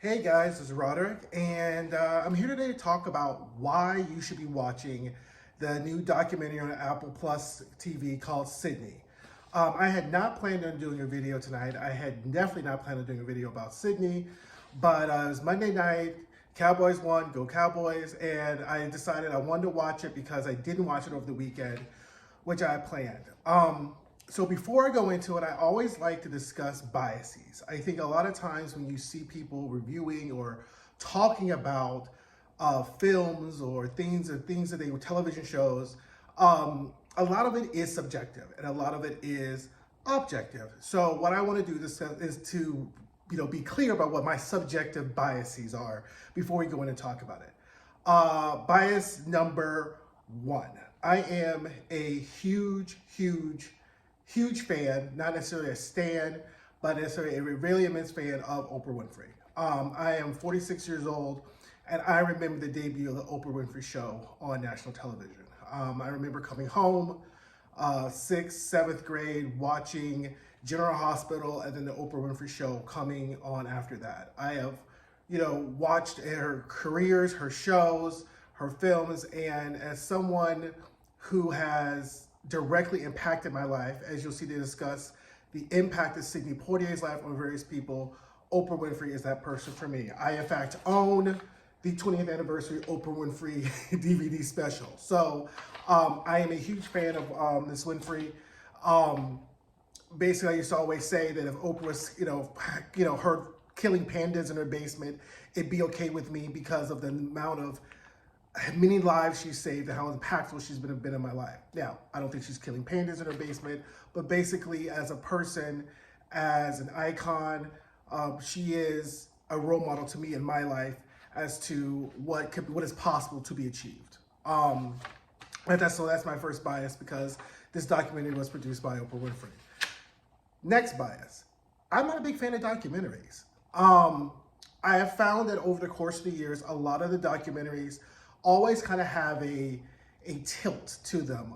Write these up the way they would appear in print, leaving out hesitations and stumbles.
Hey guys, this is Roderick, and I'm here today to talk about why you should be watching the new documentary on Apple Plus TV called Sidney. I had not planned on doing a video tonight. I had definitely not planned on doing a video about Sidney, but it was Monday night, Cowboys won, go Cowboys, and I decided I wanted to watch it because I didn't watch it over the weekend, which I had planned. So before I go into it, I always like to discuss biases. I think a lot of times when you see people reviewing or talking about films or things that they were television shows, a lot of it is subjective and a lot of it is objective. So what I want to do is to be clear about what my subjective biases are before we go in and talk about it. Bias number one. I am a huge fan, not necessarily a stan, but necessarily a really immense fan of Oprah Winfrey. I am 46 years old, and I remember the debut of the Oprah Winfrey Show on national television. I remember coming home, 6th, 7th grade, watching General Hospital, and then the Oprah Winfrey Show coming on after that. I have, watched her careers, her shows, her films, and as someone who has directly impacted my life, as you'll see they discuss the impact of Sidney Poitier's life on various people, Oprah Winfrey is that person for me. I, in fact, own the 20th anniversary Oprah Winfrey DVD special. So I am a huge fan of Miss Winfrey. Basically, I used to always say that if Oprah was, her killing pandas in her basement, it'd be okay with me because of the amount of many lives she's saved and how impactful she's been in my life. Now, I don't think she's killing pandas in her basement, but basically as a person, as an icon, she is a role model to me in my life as to what is possible to be achieved. And that's my first bias because this documentary was produced by Oprah Winfrey. Next bias, I'm not a big fan of documentaries. I have found that over the course of the years, a lot of the documentaries always kind of have a tilt to them.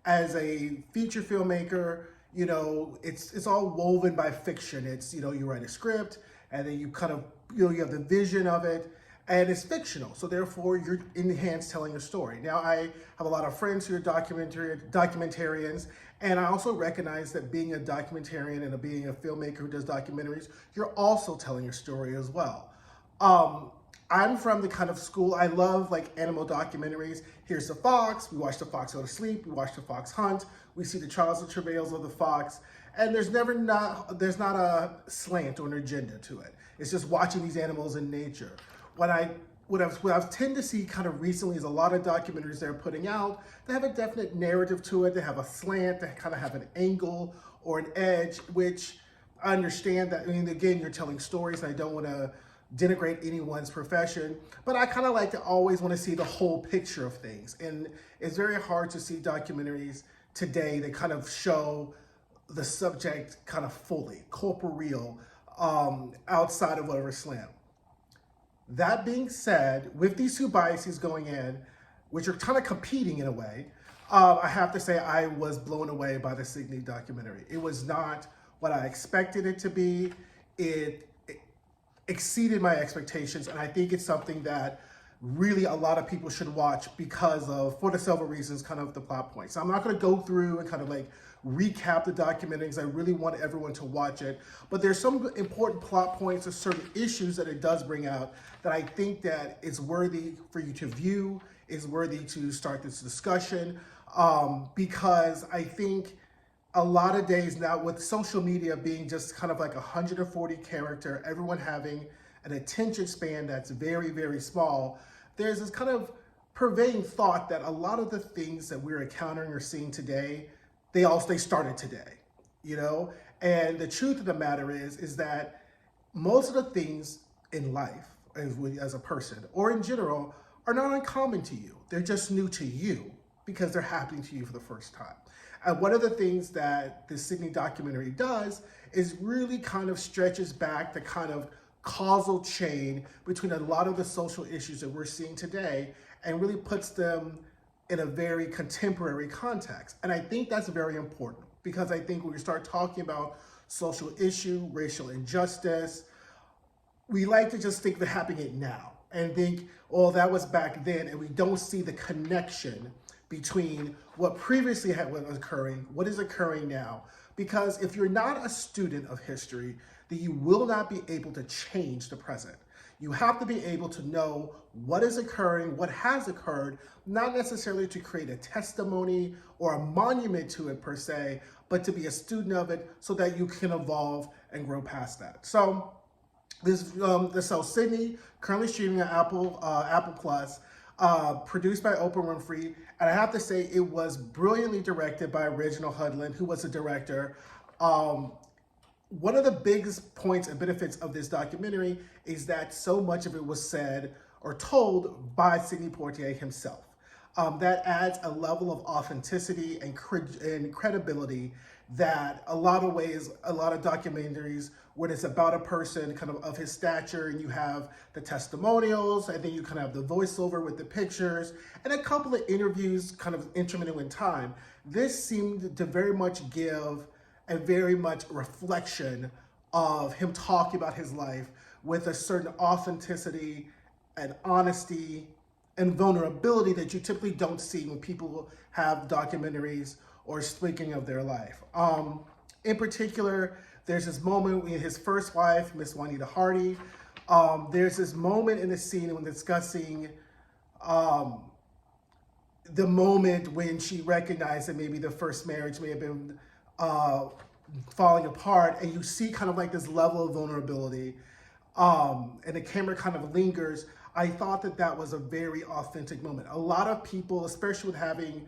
As a feature filmmaker, it's all woven by fiction. It's, you write a script and then you kind of, you have the vision of it and it's fictional. So therefore you're in the hands telling a story. Now I have a lot of friends who are documentarians, and I also recognize that being a documentarian and being a filmmaker who does documentaries, you're also telling a story as well. I'm from the kind of school, I love like animal documentaries. Here's the fox, we watch the fox go to sleep, we watch the fox hunt, we see the trials and travails of the fox, and there's not a slant or an agenda to it. It's just watching these animals in nature. What I've tend to see kind of recently is a lot of documentaries they're putting out that have a definite narrative to it, they have a slant, they kind of have an angle or an edge, which I understand that, again, you're telling stories and I don't want to denigrate anyone's profession, but I kind of like to always want to see the whole picture of things. And it's very hard to see documentaries today that kind of show the subject kind of fully, corporeal, outside of whatever slam. That being said, with these two biases going in, which are kind of competing in a way, I have to say I was blown away by the Sidney documentary. It was not what I expected it to be. It exceeded my expectations, and I think it's something that really a lot of people should watch for the several reasons, kind of the plot points. So I'm not going to go through and kind of like recap the documentary because I really want everyone to watch it, but there's some important plot points or certain issues that it does bring out that I think that is worthy for you to view, is worthy to start this discussion, because I think a lot of days now with social media being just kind of like 140 character, everyone having an attention span that's very, very small, there's this kind of pervading thought that a lot of the things that we're encountering or seeing today, they started today, And the truth of the matter is that most of the things in life as a person or in general are not uncommon to you. They're just new to you because they're happening to you for the first time. And one of the things that the Sidney documentary does is really kind of stretches back the kind of causal chain between a lot of the social issues that we're seeing today and really puts them in a very contemporary context. And I think that's very important because I think when we start talking about social issue, racial injustice, we like to just think of it happening now and think, oh, that was back then, and we don't see the connection between what previously was occurring, what is occurring now. Because if you're not a student of history, then you will not be able to change the present. You have to be able to know what is occurring, what has occurred, not necessarily to create a testimony or a monument to it per se, but to be a student of it so that you can evolve and grow past that. So so Sidney, currently streaming on Apple Plus, produced by Oprah Winfrey, and I have to say it was brilliantly directed by Reginald Hudlin, who was the director. One of the biggest points and benefits of this documentary is that so much of it was said or told by Sidney Poitier himself. That adds a level of authenticity and credibility that a lot of documentaries, when it's about a person kind of his stature, and you have the testimonials, and then you kind of have the voiceover with the pictures, and a couple of interviews kind of intermittent in time. This seemed to very much give a very much reflection of him talking about his life with a certain authenticity and honesty and vulnerability that you typically don't see when people have documentaries or speaking of their life. In particular, there's this moment with his first wife, Miss Juanita Hardy. There's this moment in the scene when discussing the moment when she recognized that maybe the first marriage may have been falling apart, and you see kind of like this level of vulnerability, and the camera kind of lingers. I thought that was a very authentic moment. A lot of people, especially with having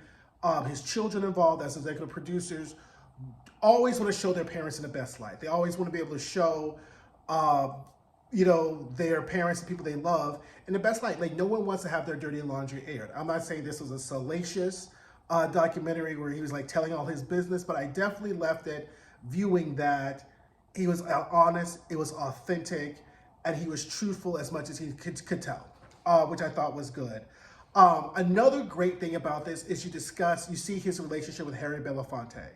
his children involved as executive producers, always want to show their parents in the best light. They always want to be able to show, their parents and people they love in the best light. Like, no one wants to have their dirty laundry aired. I'm not saying this was a salacious documentary where he was like telling all his business, but I definitely left it viewing that he was honest, it was authentic, and he was truthful as much as he could tell, which I thought was good. Another great thing about this is you see his relationship with Harry Belafonte.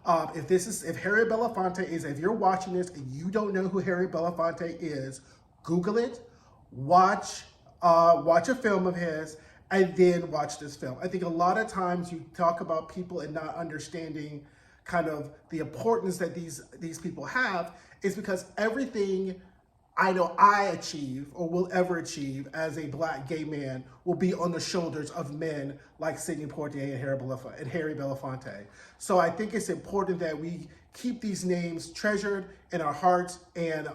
If Harry Belafonte if you're watching this and you don't know who Harry Belafonte is, Google it, watch a film of his, and then watch this film. I think a lot of times you talk about people and not understanding kind of the importance that these people have is because everything I know I achieve or will ever achieve as a Black gay man will be on the shoulders of men like Sidney Poitier and Harry Belafonte. So I think it's important that we keep these names treasured in our hearts and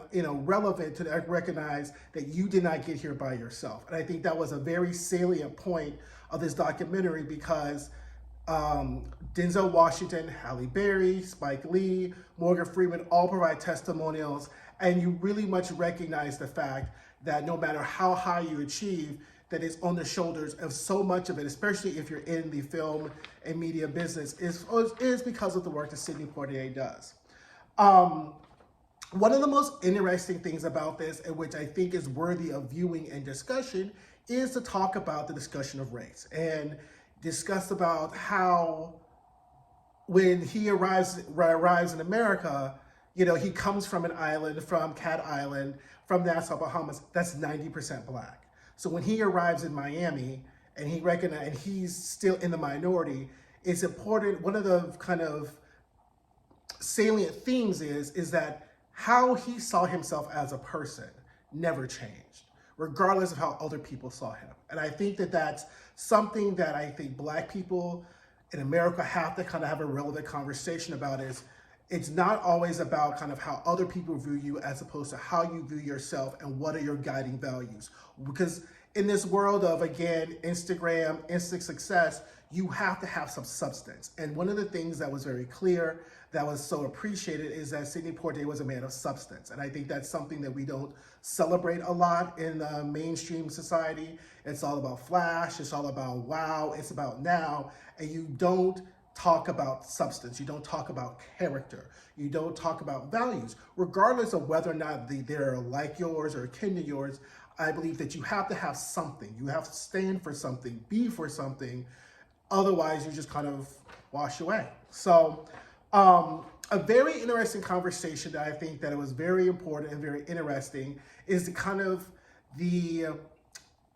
relevant to recognize that you did not get here by yourself. And I think that was a very salient point of this documentary because Denzel Washington, Halle Berry, Spike Lee, Morgan Freeman all provide testimonials, and you really much recognize the fact that no matter how high you achieve, that it's on the shoulders of so much of it, especially if you're in the film and media business, is because of the work that Sidney Poitier does. One of the most interesting things about this, and which I think is worthy of viewing and discussion, is to talk about the discussion of race and discuss about how when he arrives in America, he comes from an island, from Cat Island, from Nassau, Bahamas, that's 90% Black. So when he arrives in Miami and he's still in the minority, it's important. One of the kind of salient themes is that how he saw himself as a person never changed, regardless of how other people saw him. And I think that that's something that I think Black people in America have to kind of have a relevant conversation about. Is it's not always about kind of how other people view you as opposed to how you view yourself and what are your guiding values. Because in this world of, again, Instagram, instant success, you have to have some substance. And one of the things that was very clear, that was so appreciated, is that Sidney Poitier was a man of substance. And I think that's something that we don't celebrate a lot in mainstream society. It's all about flash, it's all about wow, it's about now, and you don't talk about substance, you don't talk about character, you don't talk about values, regardless of whether or not they're like yours or akin to yours. I believe that you have to have something, you have to stand for something, be for something, otherwise you just kind of wash away. So a very interesting conversation that I think that it was very important and very interesting is the kind of the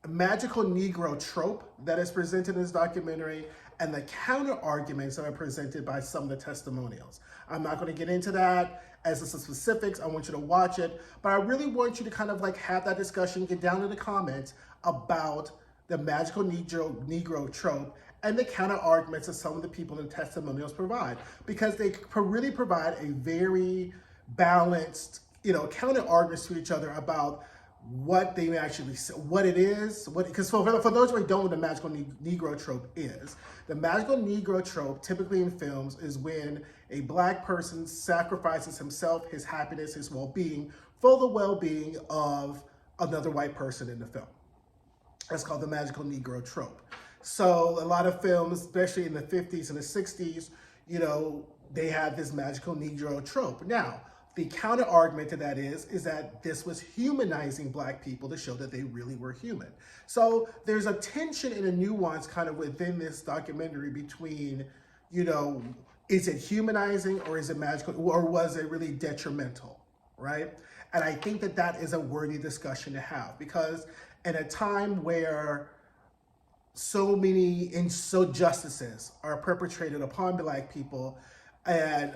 magical Negro trope that is presented in this documentary and the counter arguments that are presented by some of the testimonials. I'm not going to get into that as to some specifics. I want you to watch it, but I really want you to kind of like have that discussion, get down in the comments about the magical Negro trope and the counter arguments that some of the people in the testimonials provide, because they really provide a very balanced, counter arguments to each other about what they actually, what it is, because for those who don't know what the magical Negro trope is, the magical Negro trope typically in films is when a Black person sacrifices himself, his happiness, his well-being for the well-being of another white person in the film. That's called the magical Negro trope. So a lot of films, especially in the 50s and the 60s, they had this magical Negro trope. Now, the counter argument to that is that this was humanizing Black people to show that they really were human. So there's a tension and a nuance kind of within this documentary between, is it humanizing or is it magical, or was it really detrimental, right? And I think that that is a worthy discussion to have, because in a time where so many injustices are perpetrated upon Black people, and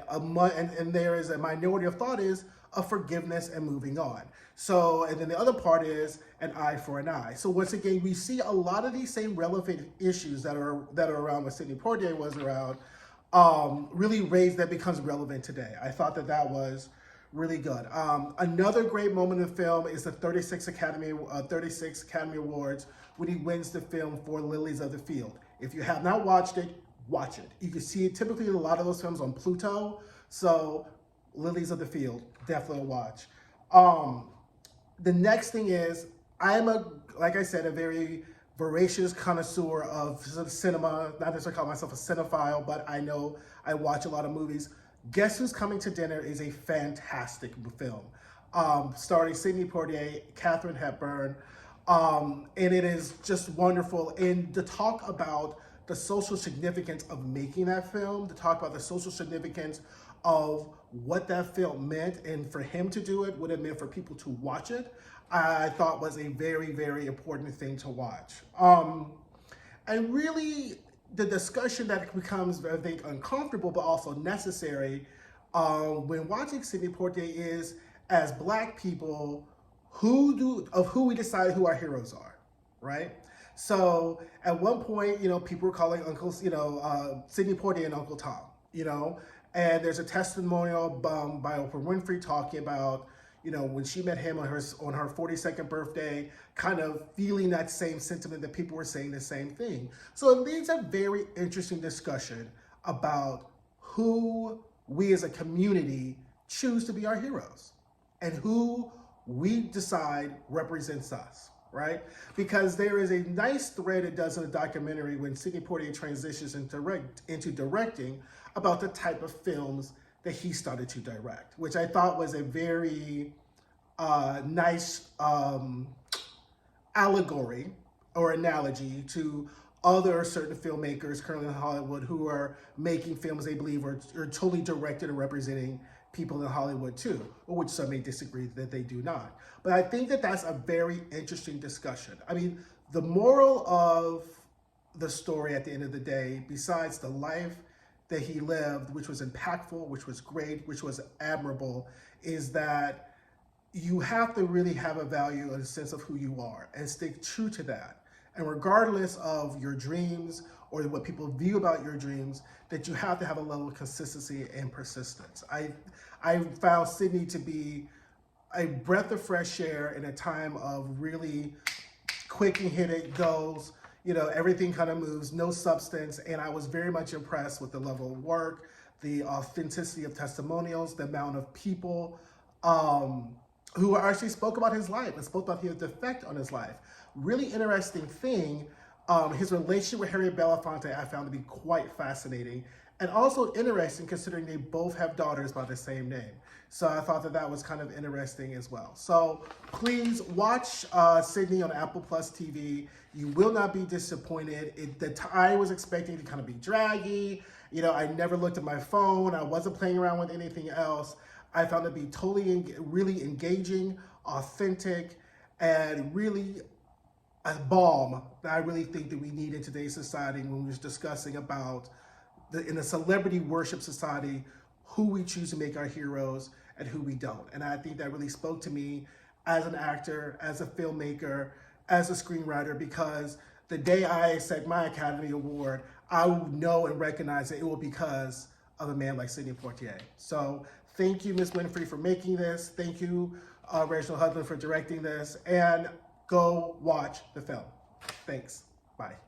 there is a minority of thought is of forgiveness and moving on. So, and then the other part is an eye for an eye. So once again, we see a lot of these same relevant issues that are around when Sidney Poitier was around, really raised, that becomes relevant today. I thought that that was really good. Another great moment in the film is the 36 Academy Awards when he wins the film for Lilies of the Field. If you have not watched it, watch it. You can see it typically in a lot of those films on Pluto. So Lilies of the Field, definitely a watch. The next thing is, like I said, a very voracious connoisseur of cinema. Not necessarily call myself a cinephile, but I know I watch a lot of movies. Guess Who's Coming to Dinner is a fantastic film, starring Sidney Poitier, Katharine Hepburn, and it is just wonderful. And to talk about the social significance of making that film, to talk about the social significance of what that film meant, and for him to do it, what it meant for people to watch it, I thought was a very, very important thing to watch. And really, the discussion that becomes, I think, uncomfortable but also necessary when watching Sidney Poitier is, as Black people, who we decide who our heroes are, right? So at one point, people were calling Sidney Poitier and Uncle Tom, and there's a testimonial by Oprah Winfrey talking about, when she met him on her 42nd birthday, kind of feeling that same sentiment, that people were saying the same thing. So it leads a very interesting discussion about who we as a community choose to be our heroes and who we decide represents us, right? Because there is a nice thread it does in the documentary when Sidney Poitier transitions into directing about the type of films that he started to direct, which I thought was a very nice allegory or analogy to other certain filmmakers currently in Hollywood who are making films they believe are totally directed and representing people in Hollywood too, or which some may disagree that they do not. But I think that that's a very interesting discussion. I mean, the moral of the story at the end of the day, besides the life that he lived, which was impactful, which was great, which was admirable, is that you have to really have a value and a sense of who you are and stick true to that. And regardless of your dreams or what people view about your dreams, that you have to have a level of consistency and persistence. I found Sidney to be a breath of fresh air in a time of really quick and hit it goes, everything kind of moves, no substance. And I was very much impressed with the level of work, the authenticity of testimonials, the amount of people who actually spoke about his life and spoke about the effect on his life. Really interesting thing, his relationship with Harriet Belafonte I found to be quite fascinating, and also interesting considering they both have daughters by the same name. So I thought that that was kind of interesting as well. So please watch Sidney on Apple Plus TV. You will not be disappointed. I was expecting it to kind of be draggy You know, I never looked at my phone. I wasn't playing around with anything else. I found it to be totally, really engaging, authentic, and really a balm that I really think that we need in today's society when we're discussing about in a celebrity worship society, who we choose to make our heroes and who we don't. And I think that really spoke to me as an actor, as a filmmaker, as a screenwriter, because the day I accept my Academy Award, I will know and recognize that it will be because of a man like Sidney Poitier. So thank you, Ms. Winfrey, for making this. Thank you, Reginald Hudlin, for directing this. And go watch the film. Thanks. Bye.